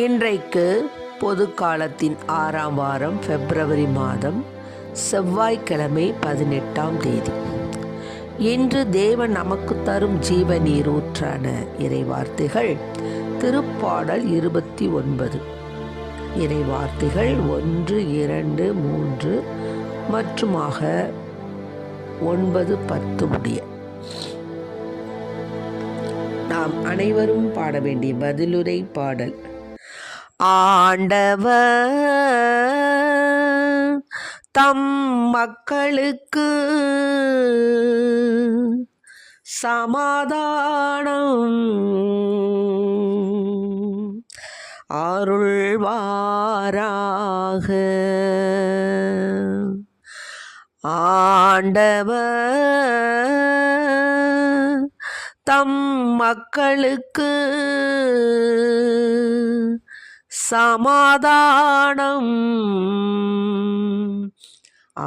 இன்றைக்கு பொது காலத்தின் 6ஆம் வாரம் பிப்ரவரி மாதம் செவ்வாய்க்கிழமை 18ஆம் தேதி. இன்று தேவன் நமக்கு தரும் ஜீவ நீரூற்றான இறைவார்த்தைகள் திருப்பாடல் 29. இறைவார்த்தைகள் 1, 2, 3 மற்றுமாக 9, 10 முடிய. நாம் அனைவரும் பாட வேண்டிய பதிலுரை பாடல். ஆண்டவர் தம் மக்களுக்கு சமாதானம் அருள்வாராக. ஆண்டவர் தம் மக்களுக்கு சமாதானம்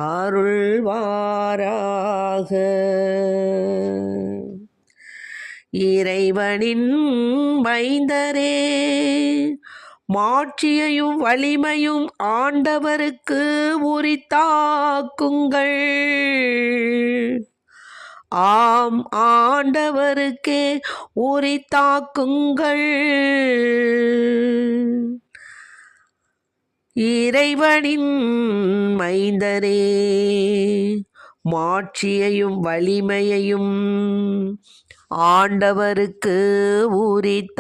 அருள்வாராக. இறைவனின் மைந்தரே, மாட்சியையும் வலிமையும் ஆண்டவருக்கு உரித்தாக்குங்கள். ஆம், ஆண்டவருக்கே உரித்தாக்குங்கள். இறைவனின் மைந்தரே, மாட்சியையும் வலிமையையும் ஆண்டவருக்கு உரித்தாக்குங்கள்.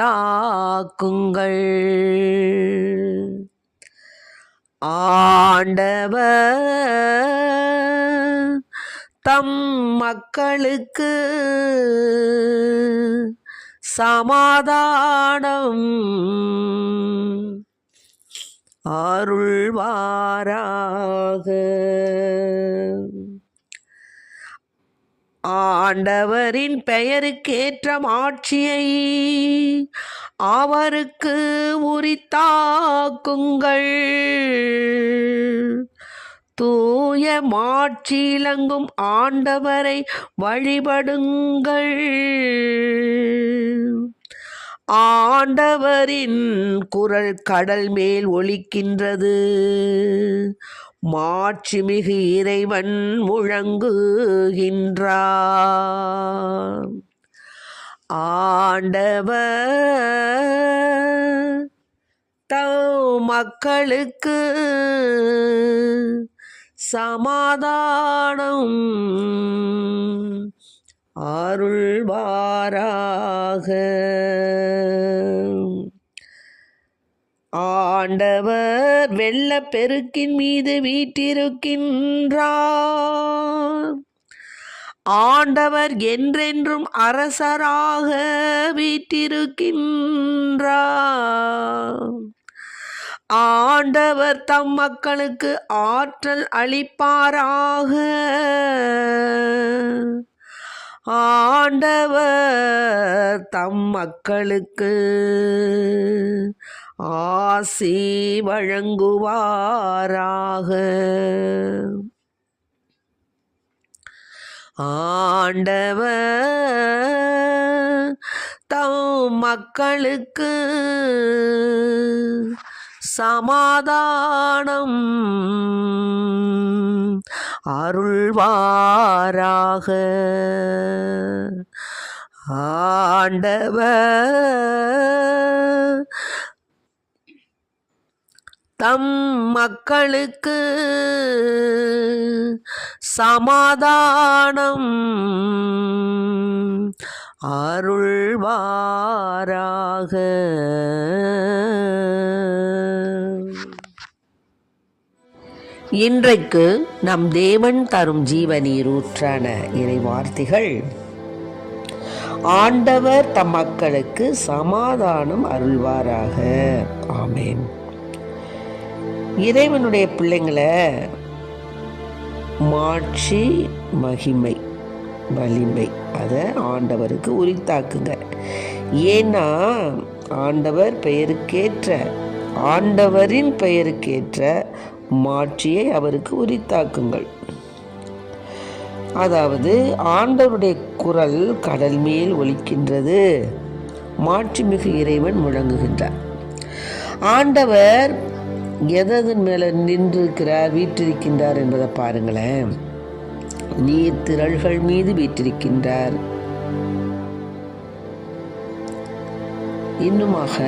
ஆண்டவர் தம் மக்களுக்கு சமாதானம் அருள்வாராக. ஆண்டவரின் பெயருக்கேற்ற மாட்சியை அவருக்கு உரித்தாக்குங்கள். தூய மாட்சியிலங்கும் ஆண்டவரை வழிபடுங்கள். ஆண்டவரின் குரல் கடல் மேல் ஒலிக்கின்றது. மாட்சிமிகு இறைவன் முழங்குகின்றார். ஆண்டவர் தம் மக்களுக்கு சமாதானம் அருள்வாராக. ஆண்டவர் வெள்ளப்பெருக்கின் மீது வீற்றிருக்கின்றார். ஆண்டவர் என்றென்றும் அரசராக வீற்றிருக்கின்றார். ஆண்டவர் தம் மக்களுக்கு ஆற்றல் அளிப்பாராக. ஆண்டவர் தம் மக்களுக்கு ஆசி வழங்குவாராக. ஆண்டவர் தம் மக்களுக்கு சமாதானம் அருள்வாராக. ஆண்டவர் தம் மக்களுக்கு சமாதானம் அருள்வாராக. இன்றைக்கு நம் தேவன் தரும் ஜீவ நீரூற்றான இறைவார்த்தைகள். ஆண்டவர் தம் மக்களுக்கு சமாதானம் அருள்வாராக. ஆமென். இறைவனுடைய பிள்ளைங்களை மாட்சி, மகிமை, வலிமை அதை ஆண்டவருக்கு உரித்தாக்குங்க. ஏன்னா ஆண்டவர் பெயருக்கேற்ற, ஆண்டவரின் பெயருக்கேற்ற மாட்சியை அவருக்கு உரித்தாக்குங்கள். அதாவது ஆண்டவருடைய குரல் கடல் மேல் ஒலிக்கின்றது. மாட்சிமிகு இறைவன் முழங்குகின்றார். ஆண்டவர் எதன் மேல நின்றிருக்கிறார், வீற்றிருக்கின்றார் என்பதை பாருங்களேன். நீர் திரள்கள் மீது வீற்றிருக்கின்றார். இன்னுமாக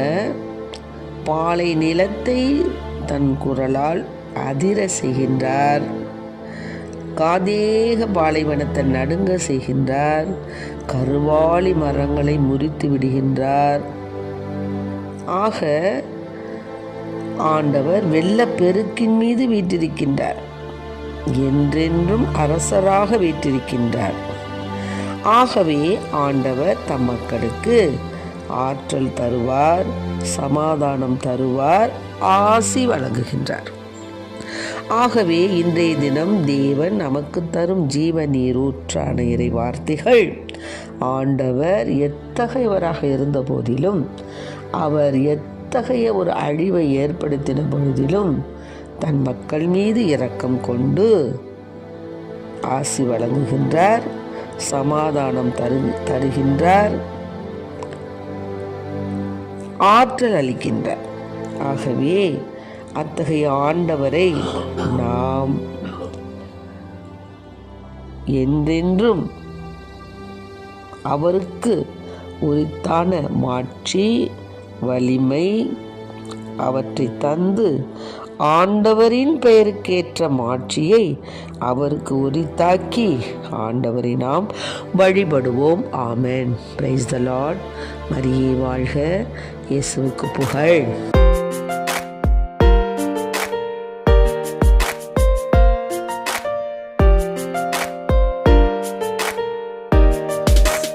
பாலை நிலத்தை தன் குரலால் அதிர செய்கின்றார். காதேக பாலைவனத்தை நடுங்க செய்கின்றார். கருவாளி மரங்களை முறித்து விடுகின்றார். ஆக ஆண்டவர் வெள்ளப்பெருக்கின் மீது வீற்றிருக்கின்றார். என்றென்றும் அரசராக வீற்றிருக்கின்றார். ஆகவே ஆண்டவர் தம் மக்களுக்கு ஆற்றல் தருவார், சமாதானம் தருவார், ஆசி வழங்குகின்றார். ஆகவே இன்றைய தினம் தேவன் நமக்கு தரும் ஜீவ நீரூற்றான இறை வார்த்தைகள், ஆண்டவர் எத்தகையவராக இருந்த போதிலும், அவர் எத்தகைய ஒரு அழிவை ஏற்படுத்தின பொழுதிலும் தன் மக்கள் மீது இரக்கம் கொண்டு ஆசி வழங்குகின்றார், சமாதானம் தருகின்றார், ஆற்றல் அளிக்கின்றார். ஆகவே அத்தகைய ஆண்டவரை நாம் என்றென்றும் அவருக்கு உரித்தான மாட்சி, வலிமை அவற்றை தந்து ஆண்டவரின் பெயருக்கேற்ற மாட்சியை அவருக்கு உரித்தாக்கி ஆண்டவரை நாம் வழிபடுவோம். ஆமென். Praise the Lord. மரியே வாழ்க. இயேசுவுக்கு புகழ்.